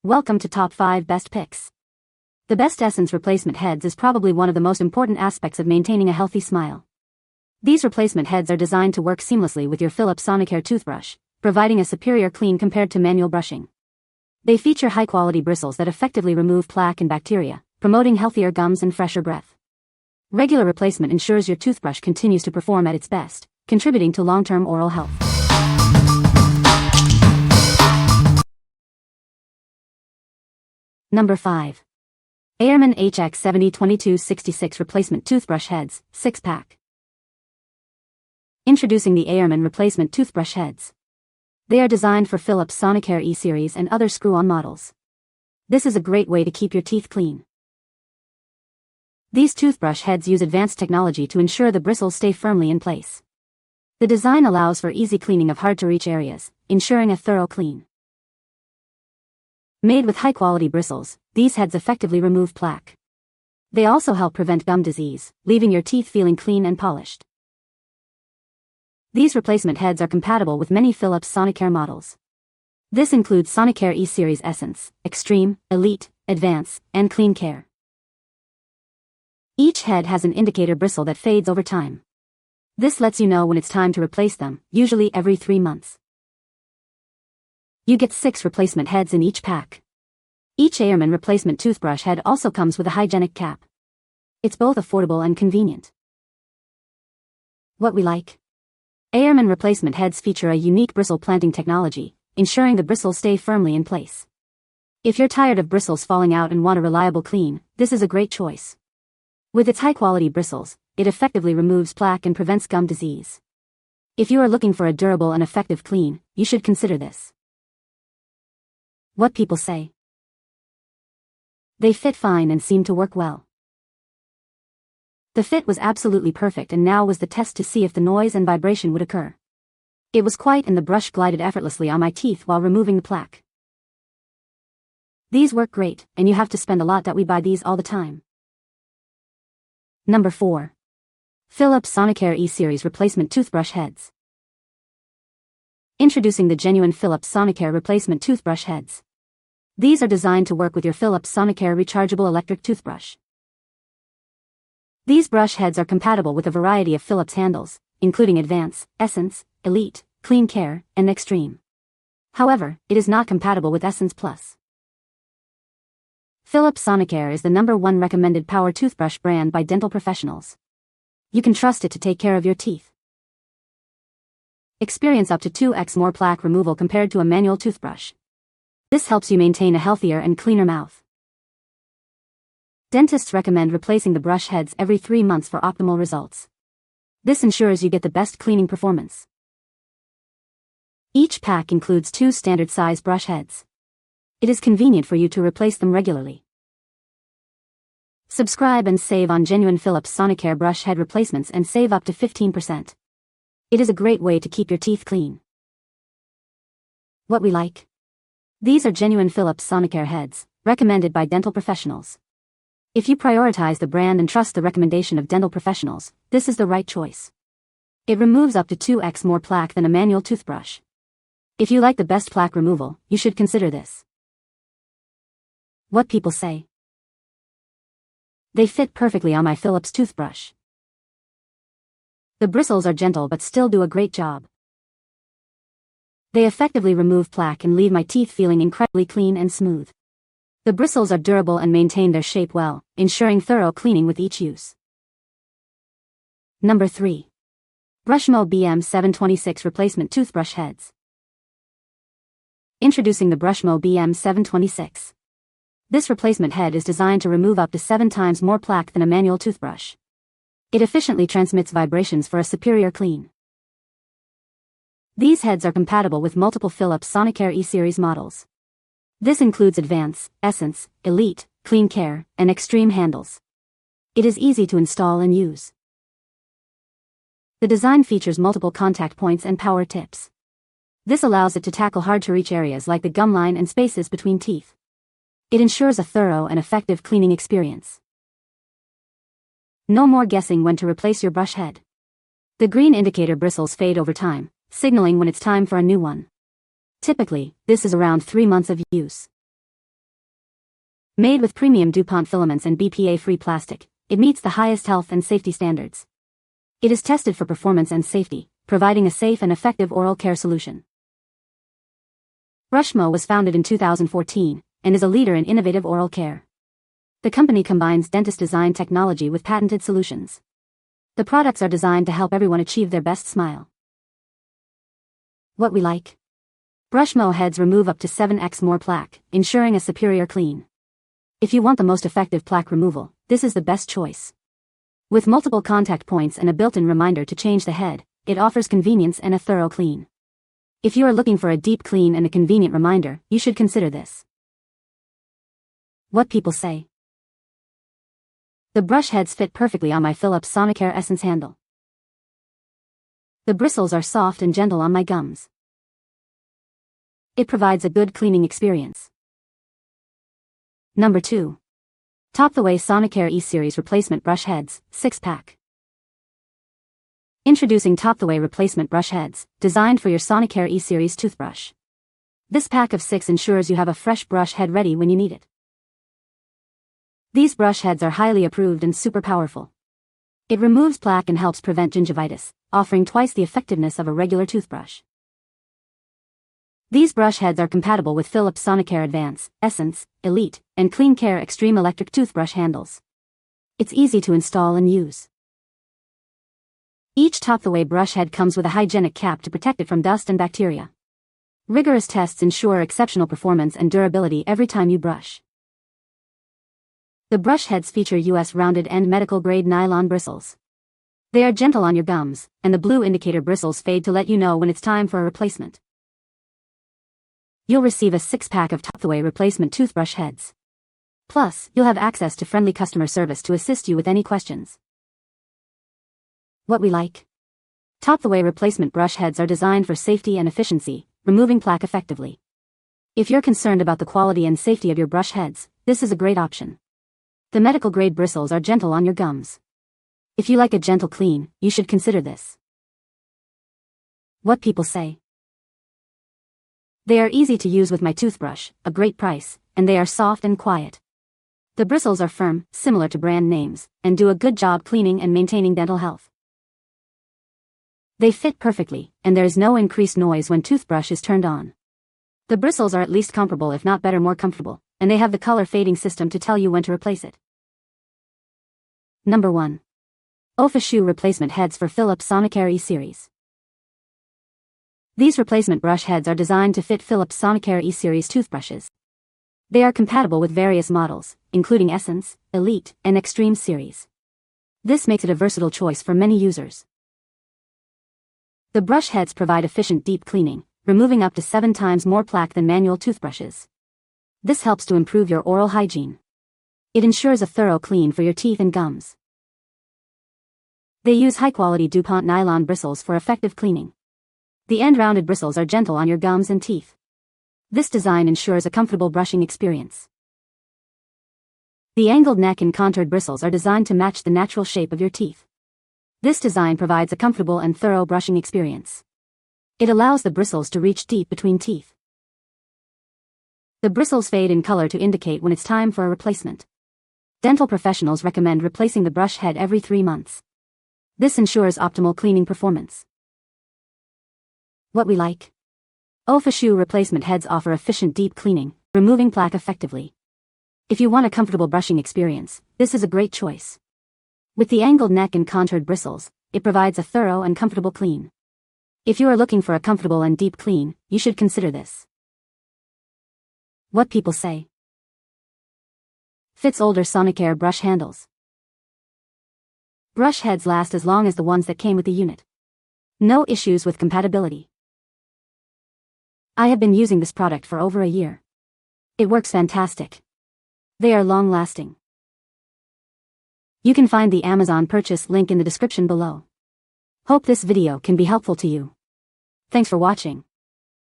Welcome to Top 5 Best Picks. The best essence replacement heads is probably one of the most important aspects of maintaining a healthy smile. These replacement heads are designed to work seamlessly with your Philips Sonicare toothbrush, providing a superior clean compared to manual brushing. They feature high-quality bristles that effectively remove plaque and bacteria, promoting healthier gums and fresher breath. Regular replacement ensures your toothbrush continues to perform at its best, contributing to long-term oral health. Number 5. Aoremon HX702266 Replacement Toothbrush Heads, 6-pack. Introducing the Aoremon Replacement Toothbrush Heads. They are designed for Philips Sonicare E-Series and other screw-on models. This is a great way to keep your teeth clean. These toothbrush heads use advanced technology to ensure the bristles stay firmly in place. The design allows for easy cleaning of hard-to-reach areas, ensuring a thorough clean. Made with high-quality bristles, these heads effectively remove plaque. They also help prevent gum disease, leaving your teeth feeling clean and polished. These replacement heads are compatible with many Philips Sonicare models. This includes Sonicare E-Series Essence, Extreme, Elite, Advance, and Clean Care. Each head has an indicator bristle that fades over time. This lets you know when it's time to replace them, usually every 3 months. You get 6 replacement heads in each pack. Each Aoremon replacement toothbrush head also comes with a hygienic cap. It's both affordable and convenient. What we like? Aoremon replacement heads feature a unique bristle planting technology, ensuring the bristles stay firmly in place. If you're tired of bristles falling out and want a reliable clean, this is a great choice. With its high-quality bristles, it effectively removes plaque and prevents gum disease. If you are looking for a durable and effective clean, you should consider this. What people say. They fit fine and seem to work well. The fit was absolutely perfect, and now was the test to see if the noise and vibration would occur. It was quiet and the brush glided effortlessly on my teeth while removing the plaque. These work great, and you have to spend a lot that we buy these all the time. Number 4. Philips Sonicare E-Series Replacement Toothbrush Heads. Introducing the genuine Philips Sonicare Replacement Toothbrush Heads. These are designed to work with your Philips Sonicare rechargeable electric toothbrush. These brush heads are compatible with a variety of Philips handles, including Advance, Essence, Elite, Clean Care, and Extreme. However, it is not compatible with Essence Plus. Philips Sonicare is the #1 recommended power toothbrush brand by dental professionals. You can trust it to take care of your teeth. Experience up to 2x more plaque removal compared to a manual toothbrush. This helps you maintain a healthier and cleaner mouth. Dentists recommend replacing the brush heads every 3 months for optimal results. This ensures you get the best cleaning performance. Each pack includes 2 standard-size brush heads. It is convenient for you to replace them regularly. Subscribe and save on genuine Philips Sonicare brush head replacements and save up to 15%. It is a great way to keep your teeth clean. What we like? These are genuine Philips Sonicare heads, recommended by dental professionals. If you prioritize the brand and trust the recommendation of dental professionals, this is the right choice. It removes up to 2x more plaque than a manual toothbrush. If you like the best plaque removal, you should consider this. What people say. They fit perfectly on my Philips toothbrush. The bristles are gentle but still do a great job. They effectively remove plaque and leave my teeth feeling incredibly clean and smooth. The bristles are durable and maintain their shape well, ensuring thorough cleaning with each use. Number 3. Brushmo BM726 Replacement Toothbrush Heads. Introducing the Brushmo BM726. This replacement head is designed to remove up to 7 times more plaque than a manual toothbrush. It efficiently transmits vibrations for a superior clean. These heads are compatible with multiple Philips Sonicare E-Series models. This includes Advance, Essence, Elite, Clean Care, and Extreme handles. It is easy to install and use. The design features multiple contact points and power tips. This allows it to tackle hard-to-reach areas like the gum line and spaces between teeth. It ensures a thorough and effective cleaning experience. No more guessing when to replace your brush head. The green indicator bristles fade over time, signaling when it's time for a new one. Typically, this is around 3 months of use. Made with premium DuPont filaments and BPA-free plastic, it meets the highest health and safety standards. It is tested for performance and safety, providing a safe and effective oral care solution. Brushmo was founded in 2014 and is a leader in innovative oral care. The company combines dentist-designed technology with patented solutions. The products are designed to help everyone achieve their best smile. What we like. Brushmo heads remove up to 7x more plaque, ensuring a superior clean. If you want the most effective plaque removal, this is the best choice. With multiple contact points and a built-in reminder to change the head, it offers convenience and a thorough clean. If you are looking for a deep clean and a convenient reminder, you should consider this. What people say. The brush heads fit perfectly on my Philips Sonicare Essence handle. The bristles are soft and gentle on my gums. It provides a good cleaning experience. Number 2. Toptheway Sonicare E-Series Replacement Brush Heads, 6-pack. Introducing Toptheway Replacement Brush Heads, designed for your Sonicare E-Series toothbrush. This pack of 6 ensures you have a fresh brush head ready when you need it. These brush heads are highly approved and super powerful. It removes plaque and helps prevent gingivitis, offering twice the effectiveness of a regular toothbrush. These brush heads are compatible with Philips Sonicare Advance, Essence, Elite, and Clean Care Extreme electric toothbrush handles. It's easy to install and use. Each Toptheway brush head comes with a hygienic cap to protect it from dust and bacteria. Rigorous tests ensure exceptional performance and durability every time you brush. The brush heads feature US rounded-end medical-grade nylon bristles. They are gentle on your gums, and the blue indicator bristles fade to let you know when it's time for a replacement. You'll receive a 6-pack of Toptheway replacement toothbrush heads. Plus, you'll have access to friendly customer service to assist you with any questions. What we like. Toptheway replacement brush heads are designed for safety and efficiency, removing plaque effectively. If you're concerned about the quality and safety of your brush heads, this is a great option. The medical-grade bristles are gentle on your gums. If you like a gentle clean, you should consider this. What people say. They are easy to use with my toothbrush, a great price, and they are soft and quiet. The bristles are firm, similar to brand names, and do a good job cleaning and maintaining dental health. They fit perfectly, and there is no increased noise when toothbrush is turned on. The bristles are at least comparable if not better more comfortable, and they have the color fading system to tell you when to replace it. Number 1. Ofashu replacement heads for Philips Sonicare E-Series. These replacement brush heads are designed to fit Philips Sonicare E-Series toothbrushes. They are compatible with various models, including Essence, Elite, and Extreme series. This makes it a versatile choice for many users. The brush heads provide efficient deep cleaning, removing up to 7 times more plaque than manual toothbrushes. This helps to improve your oral hygiene. It ensures a thorough clean for your teeth and gums. They use high-quality DuPont nylon bristles for effective cleaning. The end-rounded bristles are gentle on your gums and teeth. This design ensures a comfortable brushing experience. The angled neck and contoured bristles are designed to match the natural shape of your teeth. This design provides a comfortable and thorough brushing experience. It allows the bristles to reach deep between teeth. The bristles fade in color to indicate when it's time for a replacement. Dental professionals recommend replacing the brush head every 3 months. This ensures optimal cleaning performance. What we like. Ofashu replacement heads offer efficient deep cleaning, removing plaque effectively. If you want a comfortable brushing experience, this is a great choice. With the angled neck and contoured bristles, it provides a thorough and comfortable clean. If you are looking for a comfortable and deep clean, you should consider this. What people say. Fits older Sonicare brush handles. Brush heads last as long as the ones that came with the unit. No issues with compatibility. I have been using this product for over a year. It works fantastic. They are long-lasting. You can find the Amazon purchase link in the description below. Hope this video can be helpful to you. Thanks for watching.